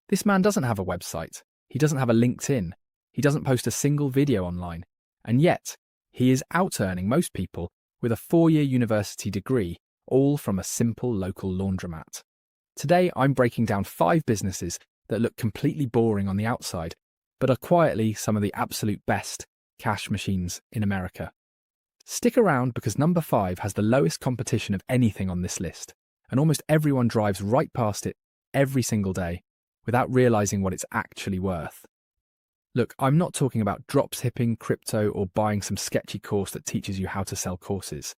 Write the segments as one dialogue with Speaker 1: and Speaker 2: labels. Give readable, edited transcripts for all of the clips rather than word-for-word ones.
Speaker 1: This man doesn't have a website. He doesn't have a LinkedIn. He doesn't post a single video online. And yet, he is out-earning most people with a 4-year university degree, all from a simple local laundromat. Today, I'm breaking down 5 businesses that look completely boring on the outside, but are quietly some of the absolute best cash machines in America. Stick around because number 5 has the lowest competition of anything on this list, and almost everyone drives right past it every single day without realizing what it's actually worth. Look, I'm not talking about dropshipping, crypto, or buying some sketchy course that teaches you how to sell courses.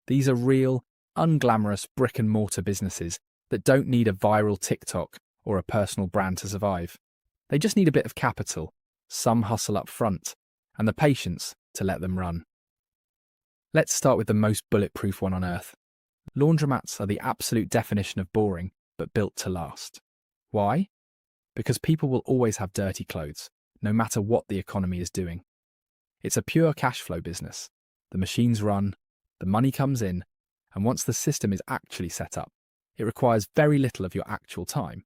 Speaker 1: These are real, unglamorous brick-and-mortar businesses that don't need a viral TikTok or a personal brand to survive. They just need a bit of capital, some hustle up front, and the patience to let them run. Let's start with the most bulletproof one on earth. Laundromats are the absolute definition of boring, but built to last. Why? Because people will always have dirty clothes, no matter what the economy is doing. It's a pure cash flow business. The machines run, the money comes in, and once the system is actually set up, it requires very little of your actual time.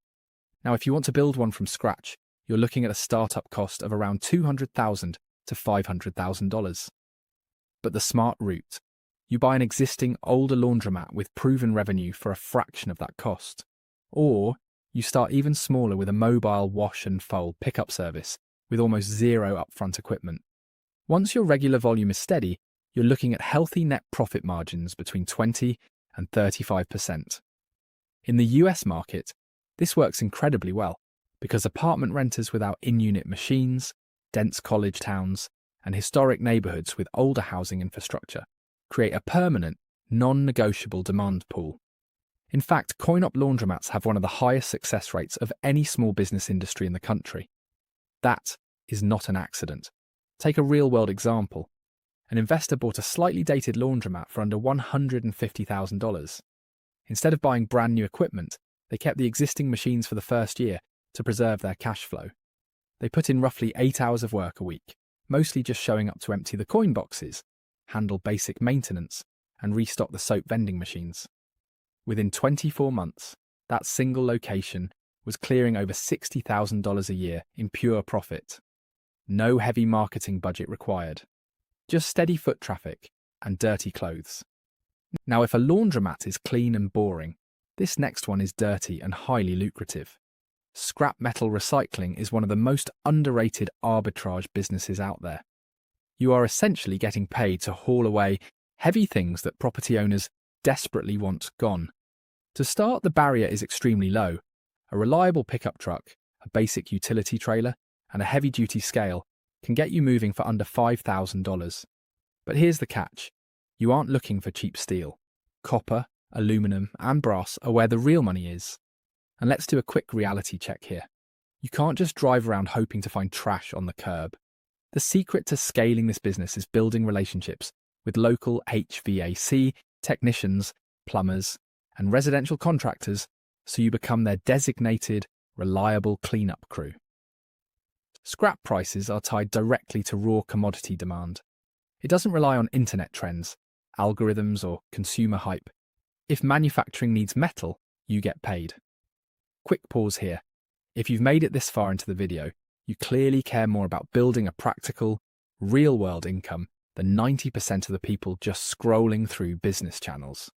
Speaker 1: Now, if you want to build one from scratch, you're looking at a startup cost of around $200,000 to $500,000. But the smart route: you buy an existing older laundromat with proven revenue for a fraction of that cost. Or you start even smaller with a mobile wash and fold pickup service with almost zero upfront equipment. Once your regular volume is steady, you're looking at healthy net profit margins between 20 and 35%. In the US market, this works incredibly well because apartment renters without in-unit machines, dense college towns, and historic neighborhoods with older housing infrastructure create a permanent, non-negotiable demand pool. In fact, coin-op laundromats have one of the highest success rates of any small business industry in the country. That is not an accident. Take a real-world example. An investor bought a slightly dated laundromat for under $150,000. Instead of buying brand new equipment, they kept the existing machines for the first year to preserve their cash flow. They put in roughly 8 hours of work a week, mostly just showing up to empty the coin boxes, handle basic maintenance, and restock the soap vending machines. Within 24 months, that single location was clearing over $60,000 a year in pure profit. No heavy marketing budget required. Just steady foot traffic and dirty clothes. Now, if a laundromat is clean and boring, this next one is dirty and highly lucrative. Scrap metal recycling is one of the most underrated arbitrage businesses out there. You are essentially getting paid to haul away heavy things that property owners desperately want gone. To start, the barrier is extremely low. A reliable pickup truck, a basic utility trailer, and a heavy-duty scale can get you moving for under $5,000. But here's the catch. You aren't looking for cheap steel. Copper, aluminum, and brass are where the real money is. And let's do a quick reality check here. You can't just drive around hoping to find trash on the curb. The secret to scaling this business is building relationships with local HVAC technicians, plumbers, and residential contractors so you become their designated, reliable cleanup crew. Scrap prices are tied directly to raw commodity demand. It doesn't rely on internet trends, algorithms, or consumer hype. If manufacturing needs metal, you get paid. Quick pause here. If you've made it this far into the video, you clearly care more about building a practical, real-world income than 90% of the people just scrolling through business channels.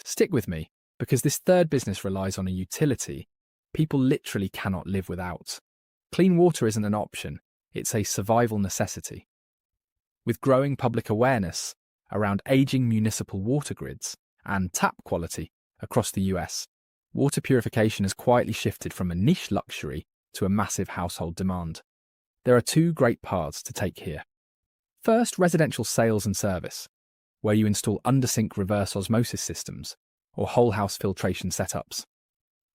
Speaker 1: Stick with me, because this third business relies on a utility people literally cannot live without. Clean water isn't an option, it's a survival necessity. With growing public awareness around aging municipal water grids and tap quality across the US, water purification has quietly shifted from a niche luxury to a massive household demand. There are 2 great paths to take here. First, residential sales and service, where you install under-sink reverse osmosis systems or whole-house filtration setups.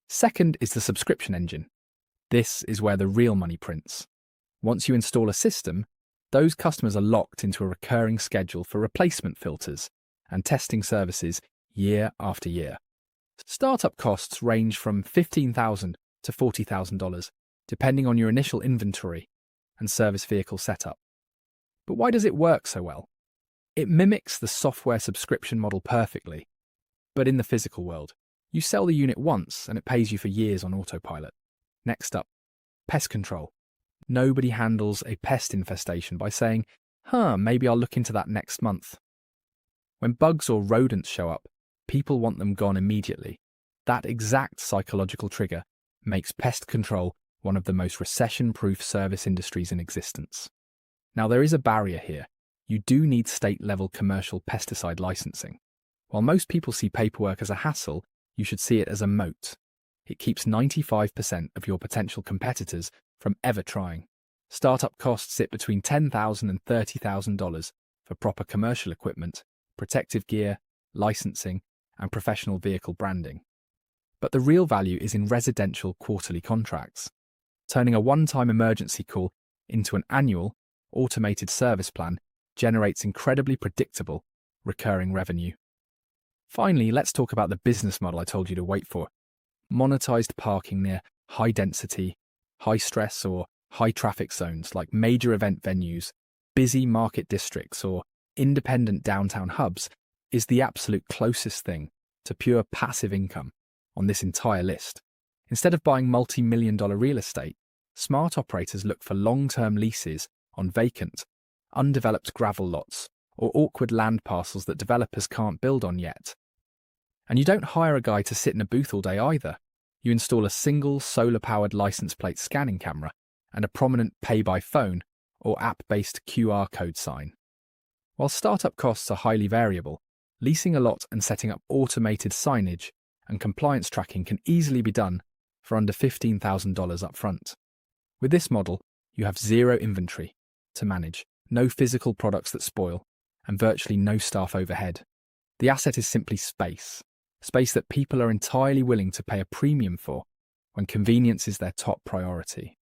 Speaker 1: Second is the subscription engine. This is where the real money prints. Once you install a system, those customers are locked into a recurring schedule for replacement filters and testing services year after year. Startup costs range from $15,000 to $40,000, depending on your initial inventory and service vehicle setup. But why does it work so well? It mimics the software subscription model perfectly. But in the physical world, you sell the unit once and it pays you for years on autopilot. Next up, Pest control. Nobody handles a pest infestation by saying, maybe I'll look into that next month. When bugs or rodents show up, people want them gone immediately. That exact psychological trigger makes pest control one of the most recession-proof service industries in existence. Now, there is a barrier here. You do need state-level commercial pesticide licensing. While most people see paperwork as a hassle, you should see it as a moat. It keeps 95% of your potential competitors from ever trying. Startup costs sit between $10,000 and $30,000 for proper commercial equipment, protective gear, licensing, and professional vehicle branding. But the real value is in residential quarterly contracts. Turning a one-time emergency call into an annual, automated service plan generates incredibly predictable, recurring revenue. Finally, let's talk about the business model I told you to wait for. Monetized parking near high-density, high-stress or high-traffic zones like major event venues, busy market districts, or independent downtown hubs is the absolute closest thing to pure passive income on this entire list. Instead of buying multi-million-dollar real estate, smart operators look for long-term leases on vacant, undeveloped gravel lots or awkward land parcels that developers can't build on yet. And you don't hire a guy to sit in a booth all day either. You install a single solar-powered license plate scanning camera and a prominent pay-by-phone or app-based QR code sign. While startup costs are highly variable, leasing a lot and setting up automated signage and compliance tracking can easily be done for under $15,000 up front. With this model, you have zero inventory to manage, no physical products that spoil, and virtually no staff overhead. The asset is simply space that people are entirely willing to pay a premium for when convenience is their top priority.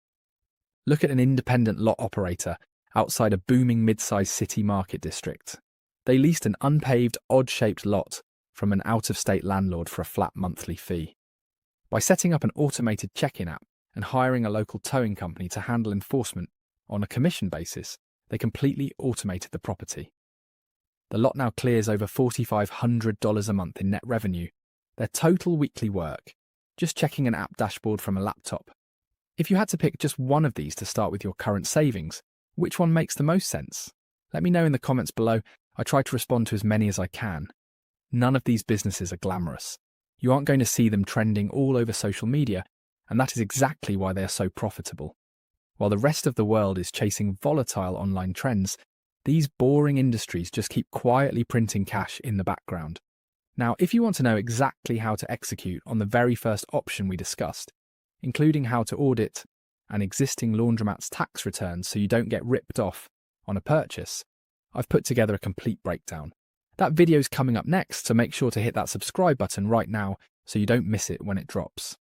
Speaker 1: Look at an independent lot operator outside a booming mid-sized city market district. They leased an unpaved, odd-shaped lot from an out-of-state landlord for a flat monthly fee. By setting up an automated check-in app and hiring a local towing company to handle enforcement on a commission basis, they completely automated the property. The lot now clears over $4,500 a month in net revenue, their total weekly work, just checking an app dashboard from a laptop. If you had to pick just one of these to start with your current savings, which one makes the most sense? Let me know in the comments below. I try to respond to as many as I can. None of these businesses are glamorous. You aren't going to see them trending all over social media, and that is exactly why they are so profitable. While the rest of the world is chasing volatile online trends, these boring industries just keep quietly printing cash in the background. Now, if you want to know exactly how to execute on the very first option we discussed, including how to audit an existing laundromat's tax returns so you don't get ripped off on a purchase, I've put together a complete breakdown. That video's coming up next, so make sure to hit that subscribe button right now so you don't miss it when it drops.